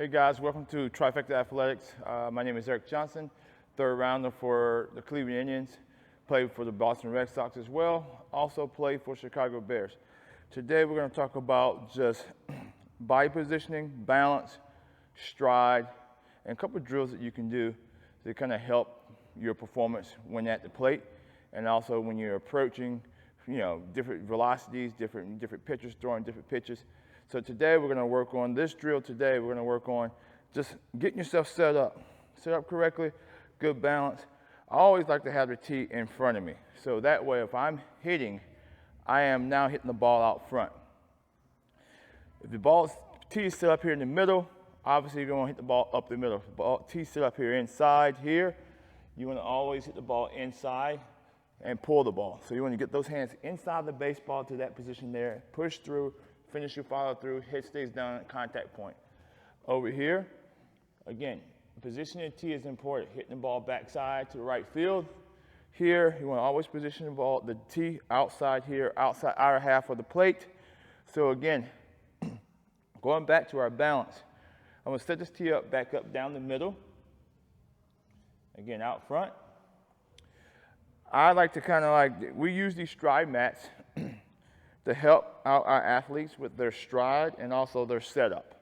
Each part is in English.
Hey guys, welcome to Trifecta Athletics. My name is Eric Johnson, third rounder for the Cleveland Indians. Played for the Boston Red Sox as well. Also played for Chicago Bears. Today we're going to talk about just body positioning, balance, stride, and a couple of drills that you can do to kind of help your performance when at the plate, and also when you're approaching, different velocities, different pitchers throwing different pitches. So today we're going to work on this drill. Today we're going to work on just getting yourself set up correctly, good balance. I always like to have the tee in front of me. So that way if I'm hitting, I am now hitting the ball out front. If the tee is set up here in the middle, obviously you're going to hit the ball up the middle. If the tee set up here inside here, you want to always hit the ball inside and pull the ball. So you want to get those hands inside the baseball to that position there, push through, finish your follow through, head stays down at contact point. Over here, again, positioning the tee is important. Hitting the ball backside to the right field. Here, you want to always position the tee outside here, outside outer half of the plate. So again, going back to our balance, I'm going to set this tee up, back up down the middle. Again, out front. I like to we use these stride mats to help out our athletes with their stride and also their setup,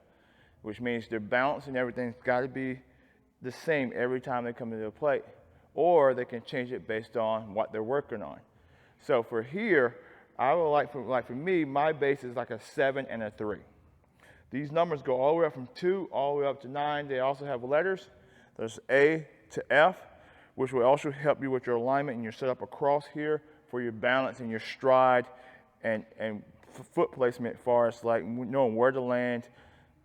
which means their balance and everything's got to be the same every time they come into the plate, or they can change it based on what they're working on. So for here, I would like for me, my base is like a 7 and a 3. These numbers go all the way up from 2 all the way up to 9. They also have letters. There's A to F, which will also help you with your alignment and your setup across here for your balance and your stride and foot placement as far as like knowing where to land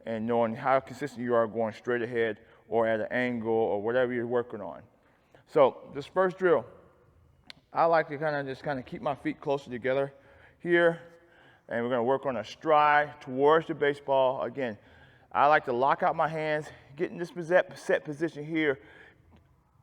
and knowing how consistent you are going straight ahead or at an angle or whatever you're working on. So this first drill, I like to just keep my feet closer together here, and we're going to work on a stride towards the baseball. Again, I like to lock out my hands, get in this set position here.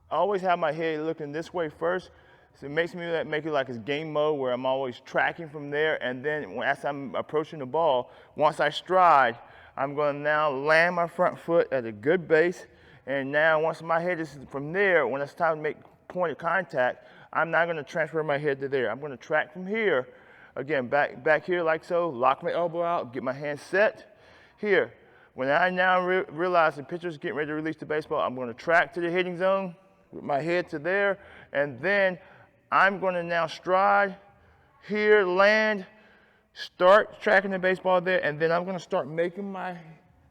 I always have my head looking this way first. So it makes me make it like it's game mode where I'm always tracking from there, and then as I'm approaching the ball, once I stride, I'm going to now land my front foot at a good base, and now once my head is from there, when it's time to make point of contact, I'm not going to transfer my head to there. I'm going to track from here, again, back here like so, lock my elbow out, get my hand set here. When I now realize the pitcher's getting ready to release the baseball, I'm going to track to the hitting zone with my head to there, and then I'm going to now stride here, land, start tracking the baseball there, and then I'm going to start making my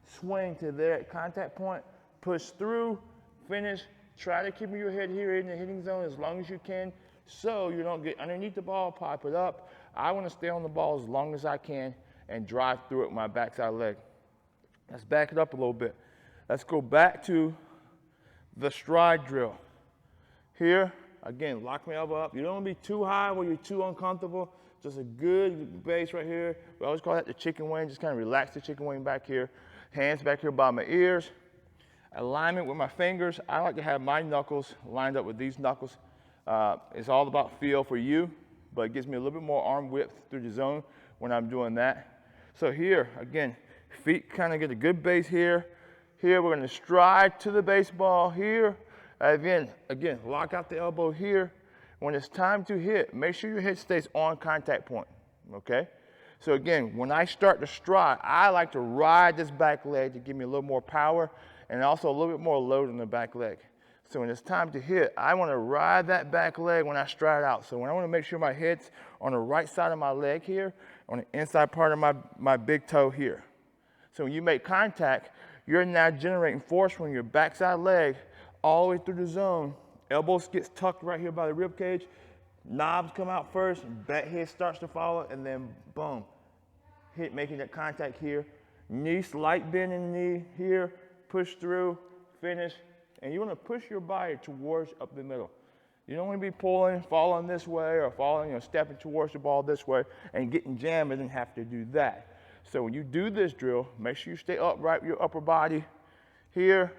swing to there at contact point, push through, finish, try to keep your head here in the hitting zone as long as you can so you don't get underneath the ball, pop it up. I want to stay on the ball as long as I can and drive through it with my backside leg. Let's back it up a little bit. Let's go back to the stride drill. Here, again, lock my elbow up. You don't want to be too high where you're too uncomfortable. Just a good base right here. We always call that the chicken wing. Just kind of relax the chicken wing back here. Hands back here by my ears. Alignment with my fingers. I like to have my knuckles lined up with these knuckles. It's all about feel for you, but it gives me a little bit more arm width through the zone when I'm doing that. So here, again, feet kind of get a good base here. Here, we're going to stride to the baseball here. Again, lock out the elbow here. When it's time to hit, make sure your head stays on contact point, okay? So again, when I start to stride, I like to ride this back leg to give me a little more power and also a little bit more load on the back leg. So when it's time to hit, I want to ride that back leg when I stride out. So when I want to make sure my head's on the right side of my leg here, on the inside part of my big toe here. So when you make contact, you're now generating force from your backside leg all the way through the zone. Elbows gets tucked right here by the rib cage. Knobs come out first, back head starts to follow, and then boom, hit, making that contact here. Knee, slight bend in the knee here, push through, finish, and you want to push your body towards up the middle. You don't want to be pulling, falling this way, or falling, stepping towards the ball this way, and getting jammed and have to do that. So when you do this drill, make sure you stay upright with your upper body here.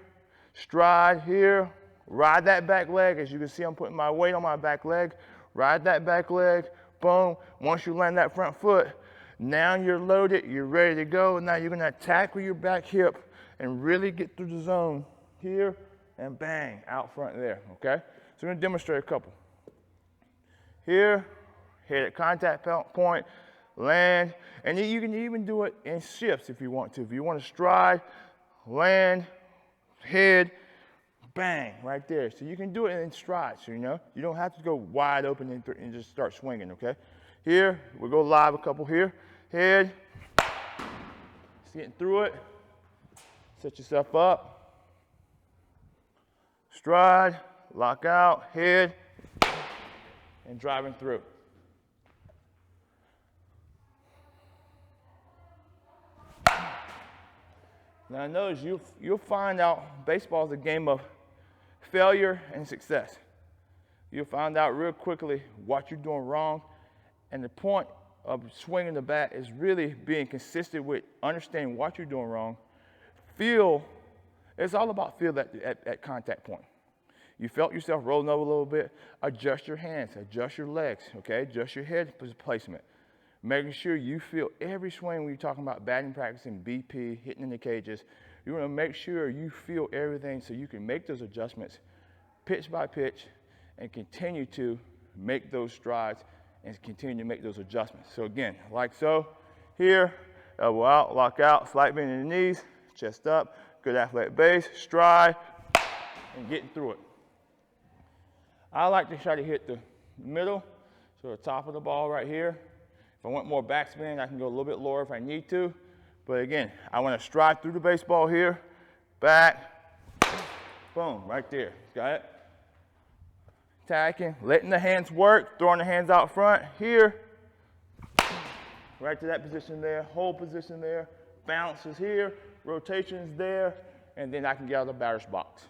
Stride here, ride that back leg. As you can see, I'm putting my weight on my back leg. Ride that back leg, boom. Once you land that front foot, now you're loaded, you're ready to go. Now you're gonna attack with your back hip and really get through the zone here and bang, out front there, okay? So we're gonna demonstrate a couple. Here, hit at contact point, land, and then you can even do it in shifts if you want to. If you want to stride, land, head, bang, right there. So you can do it in strides, you know? You don't have to go wide open and just start swinging, okay? Here, we'll go live a couple here. Head, just getting through it. Set yourself up. Stride, lock out, head, and driving through. Now notice you'll find out baseball is a game of failure and success. You'll find out real quickly what you're doing wrong, and the point of swinging the bat is really being consistent with understanding what you're doing wrong. Feel, it's all about feel at contact point. You felt yourself rolling over a little bit, adjust your hands, adjust your legs, okay? Adjust your head placement. Making sure you feel every swing when you're talking about batting practice and BP, hitting in the cages. You want to make sure you feel everything so you can make those adjustments pitch by pitch and continue to make those strides and continue to make those adjustments. So again, like so, here, elbow out, lock out, slight bend in the knees, chest up, good athletic base, stride, and getting through it. I like to try to hit the middle, so the top of the ball right here. If I want more backspin, I can go a little bit lower if I need to. But again, I want to stride through the baseball here, back, boom, right there. Got it? Attacking, letting the hands work, throwing the hands out front here, right to that position there, hold position there, bounces here, rotations there, and then I can get out of the batter's box.